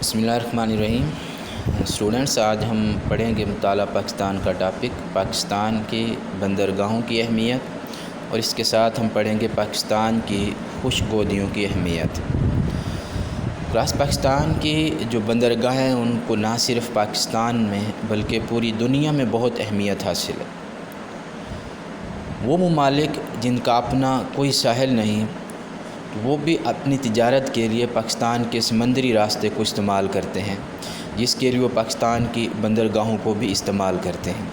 بسم اللہ الرحمن الرحیم۔ اسٹوڈنٹس، آج ہم پڑھیں گے مطالعہ پاکستان کا ٹاپک، پاکستان کی بندرگاہوں کی اہمیت، اور اس کے ساتھ ہم پڑھیں گے پاکستان کی خشک گودیوں کی اہمیت۔ پاکستان کی جو بندرگاہیں ہیں ان کو نہ صرف پاکستان میں بلکہ پوری دنیا میں بہت اہمیت حاصل ہے۔ وہ ممالک جن کا اپنا کوئی ساحل نہیں، وہ بھی اپنی تجارت کے لیے پاکستان کے سمندری راستے کو استعمال کرتے ہیں، جس کے لیے وہ پاکستان کی بندرگاہوں کو بھی استعمال کرتے ہیں۔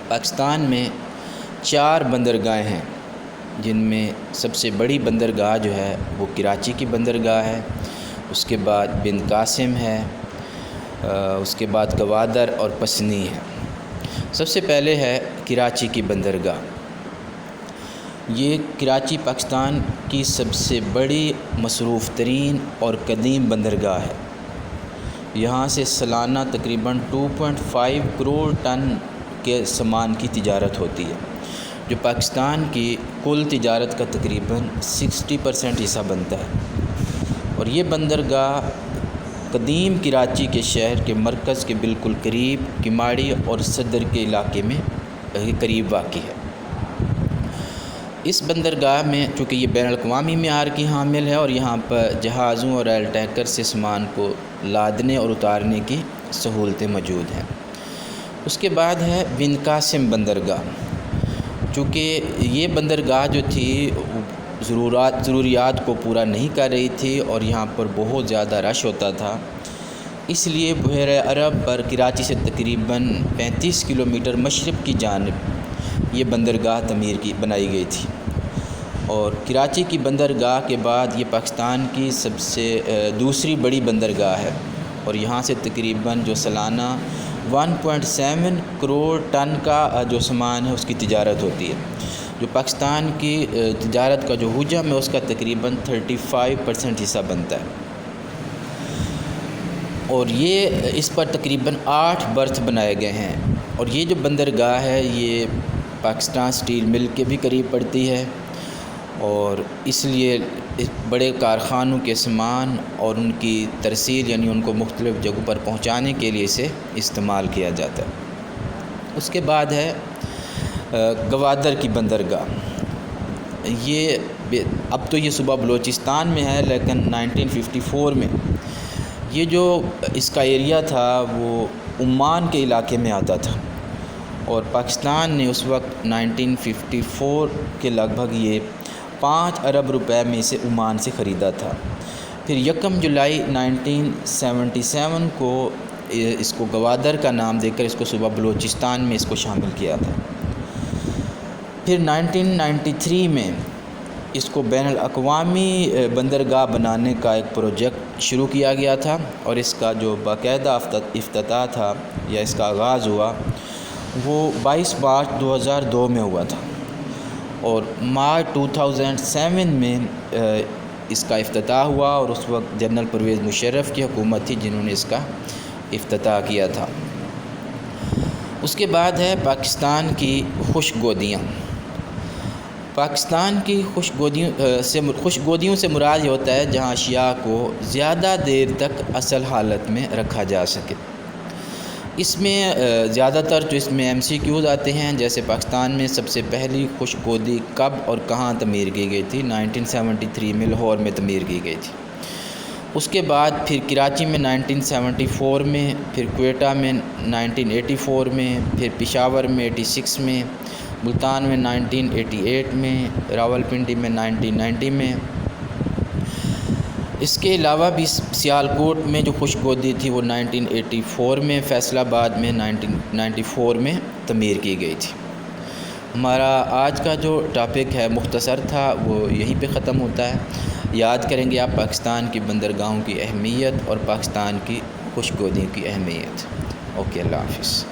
پاکستان میں 4 بندرگاہیں ہیں، جن میں سب سے بڑی بندرگاہ جو ہے وہ کراچی کی بندرگاہ ہے، اس کے بعد بن قاسم ہے، اس کے بعد گوادر اور پسنی ہے۔ سب سے پہلے ہے کراچی کی بندرگاہ۔ یہ کراچی پاکستان کی سب سے بڑی، مصروف ترین اور قدیم بندرگاہ ہے۔ یہاں سے سالانہ تقریباً 2.5 کروڑ ٹن کے سامان کی تجارت ہوتی ہے، جو پاکستان کی کل تجارت کا تقریباً 60% حصہ بنتا ہے۔ اور یہ بندرگاہ قدیم کراچی کے شہر کے مرکز کے بالکل قریب، کماڑی اور صدر کے علاقے میں قریب واقع ہے۔ اس بندرگاہ میں چونکہ یہ بین الاقوامی معیار کی حامل ہے، اور یہاں پر جہازوں اور ریل ٹینکر سے سامان کو لادنے اور اتارنے کی سہولتیں موجود ہیں۔ اس کے بعد ہے بن قاسم بندرگاہ۔ چونکہ یہ بندرگاہ جو تھی ضروریات کو پورا نہیں کر رہی تھی اور یہاں پر بہت زیادہ رش ہوتا تھا، اس لیے بحیرہ عرب پر کراچی سے تقریباً 35 کلومیٹر مشرق کی جانب یہ بندرگاہ بنائی گئی تھی۔ اور کراچی کی بندرگاہ کے بعد یہ پاکستان کی سب سے دوسری بڑی بندرگاہ ہے، اور یہاں سے تقریباً جو سالانہ 1.7 کروڑ ٹن کا جو سامان ہے اس کی تجارت ہوتی ہے، جو پاکستان کی تجارت کا جو حجم ہے اس کا تقریباً 35% حصہ بنتا ہے۔ اور یہ اس پر تقریباً 8 برتھ بنائے گئے ہیں۔ اور یہ جو بندرگاہ ہے یہ پاکستان سٹیل مل کے بھی قریب پڑتی ہے، اور اس لیے بڑے کارخانوں کے سامان اور ان کی ترسیل، یعنی ان کو مختلف جگہوں پر پہنچانے کے لیے اسے استعمال کیا جاتا ہے۔ اس کے بعد ہے گوادر کی بندرگاہ۔ اب تو یہ صوبہ بلوچستان میں ہے، لیکن 1954 میں یہ جو اس کا ایریا تھا وہ عمان کے علاقے میں آتا تھا، اور پاکستان نے اس وقت 1954 کے لگ بھگ یہ 5 ارب روپے میں اسے عمان سے خریدا تھا۔ پھر 1 جولائی 1977 کو اس کو گوادر کا نام دے کر اس کو صوبہ بلوچستان میں اس کو شامل کیا تھا۔ پھر 1993 میں اس کو بین الاقوامی بندرگاہ بنانے کا ایک پروجیکٹ شروع کیا گیا تھا، اور اس کا جو باقاعدہ افتتاح تھا یا اس کا آغاز ہوا وہ 22 مارچ 2002 میں ہوا تھا، اور مارچ 2007 میں اس کا افتتاح ہوا، اور اس وقت جنرل پرویز مشرف کی حکومت تھی جنہوں نے اس کا افتتاح کیا تھا۔ اس کے بعد ہے پاکستان کی خشک گودیاں۔ پاکستان کی خشک گودیوں سے مراد یہ ہوتا ہے جہاں اشیاء کو زیادہ دیر تک اصل حالت میں رکھا جا سکے۔ اس میں زیادہ تر جو اس میں MCQs آتے ہیں، جیسے پاکستان میں سب سے پہلی خشک گودی کب اور کہاں تعمیر کی گئی تھی؟ 1973 میں لاہور میں تعمیر کی گئی تھی۔ اس کے بعد پھر کراچی میں 1974 میں، پھر کوئٹہ میں 1984 میں، پھر پشاور میں 86 میں، ملتان میں 1988 میں، راولپنڈی میں 1990 میں۔ اس کے علاوہ بھی سیالکوٹ میں جو خشک گودی تھی وہ 1984 میں، فیصل آباد میں 1994 میں تعمیر کی گئی تھی۔ ہمارا آج کا جو ٹاپک ہے مختصر تھا، وہ یہیں پہ ختم ہوتا ہے۔ یاد کریں گے آپ پاکستان کی بندرگاہوں کی اہمیت اور پاکستان کی خشک گودیوں کی اہمیت۔ اوکے، اللہ حافظ۔